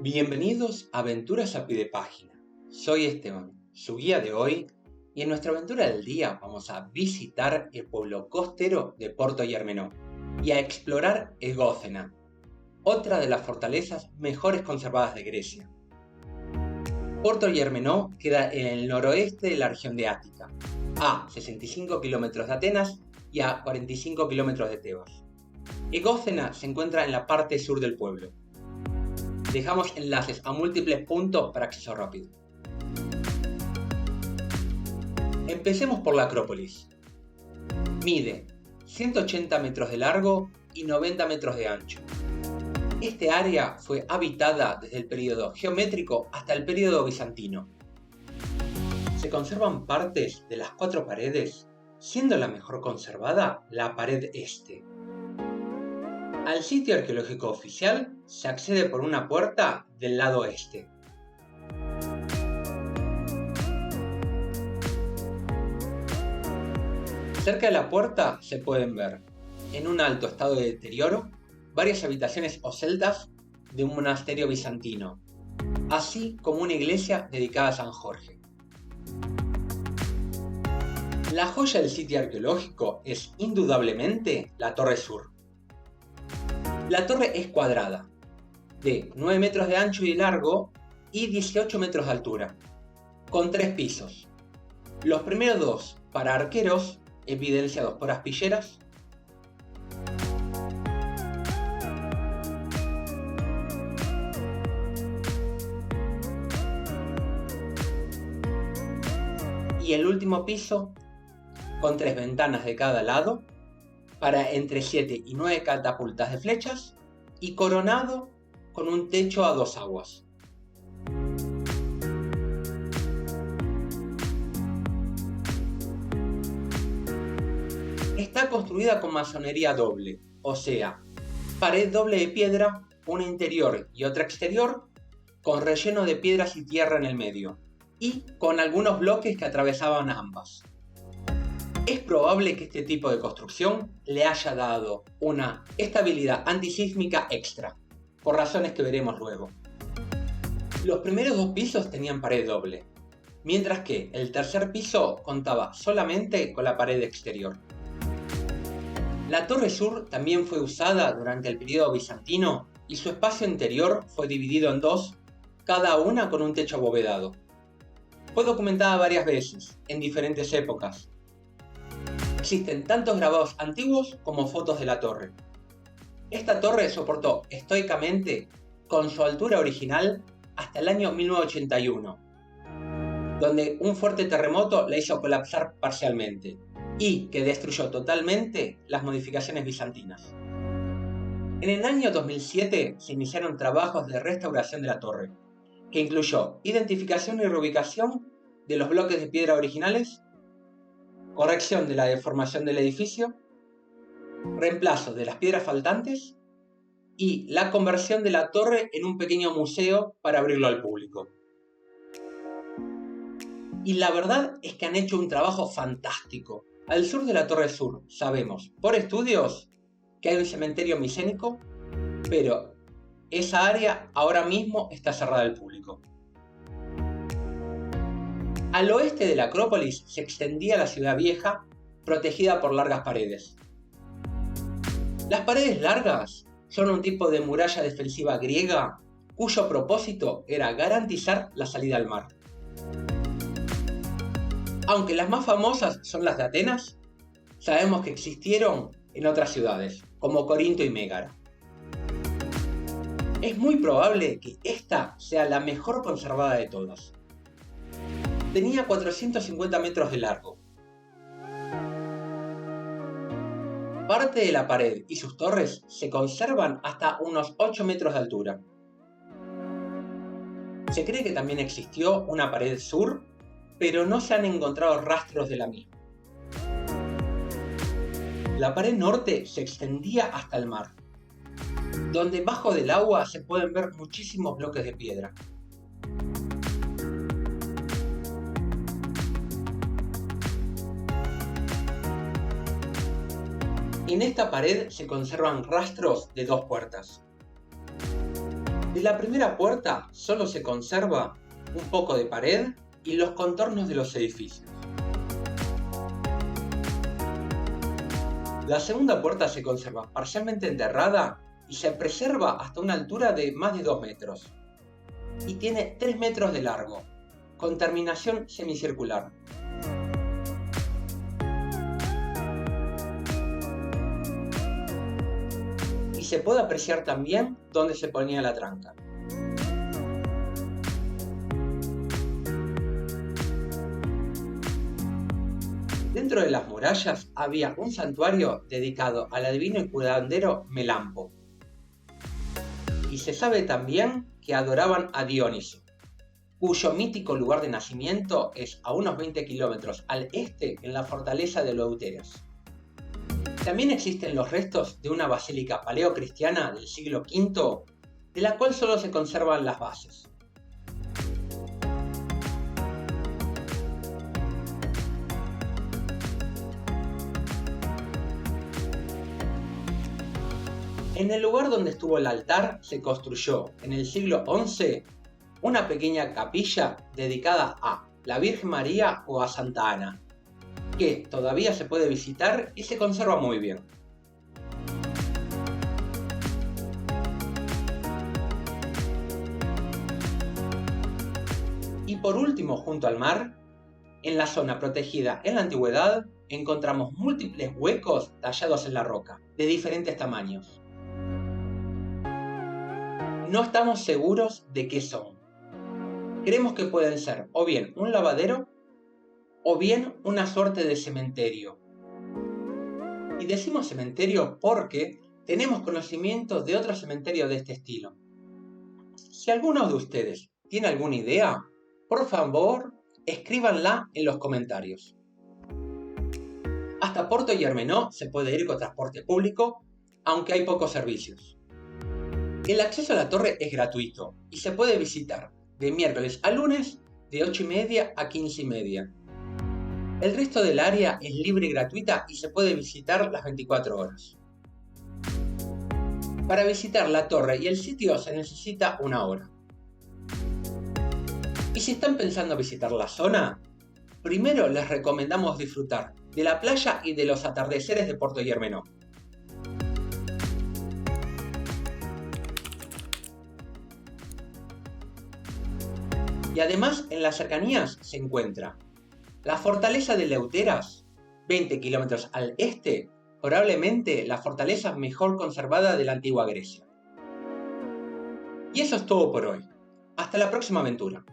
Bienvenidos a Aventuras a Pie de Página. Soy Esteban, su guía de hoy, y en nuestra aventura del día vamos a visitar el pueblo costero de Porto Germenou y a explorar Egócena, otra de las fortalezas mejores conservadas de Grecia. Porto Germenou queda en el noroeste de la región de Ática, a 65 kilómetros de Atenas y a 45 kilómetros de Tebas. Egócena se encuentra en la parte sur del pueblo. Dejamos enlaces a múltiples puntos para acceso rápido. Empecemos por la Acrópolis. Mide 180 metros de largo y 90 metros de ancho. Este área fue habitada desde el período geométrico hasta el período bizantino. Se conservan partes de las 4 paredes, siendo la mejor conservada la pared este. Al sitio arqueológico oficial se accede por una puerta del lado este. Cerca de la puerta se pueden ver, en un alto estado de deterioro, varias habitaciones o celdas de un monasterio bizantino, así como una iglesia dedicada a San Jorge. La joya del sitio arqueológico es indudablemente la Torre Sur. La torre es cuadrada, de 9 metros de ancho y de largo y 18 metros de altura, con 3 pisos. Los primeros 2 para arqueros, evidenciados por aspilleras. Y el último piso, con 3 ventanas de cada lado, para entre 7 y 9 catapultas de flechas y coronado con un techo a 2 aguas. Está construida con masonería doble, o sea, pared doble de piedra, una interior y otra exterior, con relleno de piedras y tierra en el medio, y con algunos bloques que atravesaban ambas. Es probable que este tipo de construcción le haya dado una estabilidad antisísmica extra, por razones que veremos luego. Los primeros 2 pisos tenían pared doble, mientras que el tercer piso contaba solamente con la pared exterior. La Torre Sur también fue usada durante el periodo bizantino y su espacio interior fue dividido en 2, cada una con un techo abovedado. Fue documentada varias veces, en diferentes épocas. Existen tantos grabados antiguos como fotos de la torre. Esta torre soportó estoicamente, con su altura original, hasta el año 1981, donde un fuerte terremoto la hizo colapsar parcialmente y que destruyó totalmente las modificaciones bizantinas. En el año 2007 se iniciaron trabajos de restauración de la torre, que incluyó identificación y reubicación de los bloques de piedra originales, corrección de la deformación del edificio, reemplazo de las piedras faltantes y la conversión de la torre en un pequeño museo para abrirlo al público. Y la verdad es que han hecho un trabajo fantástico. Al sur de la Torre Sur sabemos, por estudios, que hay un cementerio micénico, pero esa área ahora mismo está cerrada al público. Al oeste de la Acrópolis se extendía la ciudad vieja, protegida por largas paredes. Las paredes largas son un tipo de muralla defensiva griega cuyo propósito era garantizar la salida al mar. Aunque las más famosas son las de Atenas, sabemos que existieron en otras ciudades, como Corinto y Mégara. Es muy probable que esta sea la mejor conservada de todas. Tenía 450 metros de largo. Parte de la pared y sus torres se conservan hasta unos 8 metros de altura. Se cree que también existió una pared sur, pero no se han encontrado rastros de la misma. La pared norte se extendía hasta el mar, donde bajo del agua se pueden ver muchísimos bloques de piedra. En esta pared se conservan rastros de 2 puertas. De la primera puerta solo se conserva un poco de pared y los contornos de los edificios. La segunda puerta se conserva parcialmente enterrada y se preserva hasta una altura de más de 2 metros. Y tiene 3 metros de largo, con terminación semicircular. Y se puede apreciar también dónde se ponía la tranca. Dentro de las murallas había un santuario dedicado al adivino y curandero Melampo. Y se sabe también que adoraban a Dioniso, cuyo mítico lugar de nacimiento es a unos 20 kilómetros al este en la fortaleza de Eleuteras. También existen los restos de una basílica paleocristiana del siglo V, de la cual solo se conservan las bases. En el lugar donde estuvo el altar se construyó en el siglo XI una pequeña capilla dedicada a la Virgen María o a Santa Ana, que todavía se puede visitar y se conserva muy bien. Y por último, junto al mar, en la zona protegida en la antigüedad, encontramos múltiples huecos tallados en la roca, de diferentes tamaños. No estamos seguros de qué son. Creemos que pueden ser o bien un lavadero o bien una suerte de cementerio. Y decimos cementerio porque tenemos conocimiento de otros cementerios de este estilo. Si alguno de ustedes tiene alguna idea, por favor, escríbanla en los comentarios. Hasta Porto Germeó se puede ir con transporte público, aunque hay pocos servicios. El acceso a la torre es gratuito y se puede visitar de miércoles a lunes de 8:30 a 15:30. El resto del área es libre y gratuita y se puede visitar las 24 horas. Para visitar la torre y el sitio se necesita 1 hora. Y si están pensando visitar la zona, primero les recomendamos disfrutar de la playa y de los atardeceres de Porto Germeó. Y además en las cercanías se encuentra la fortaleza de Eleuteras, 20 kilómetros al este, probablemente la fortaleza mejor conservada de la antigua Grecia. Y eso es todo por hoy. Hasta la próxima aventura.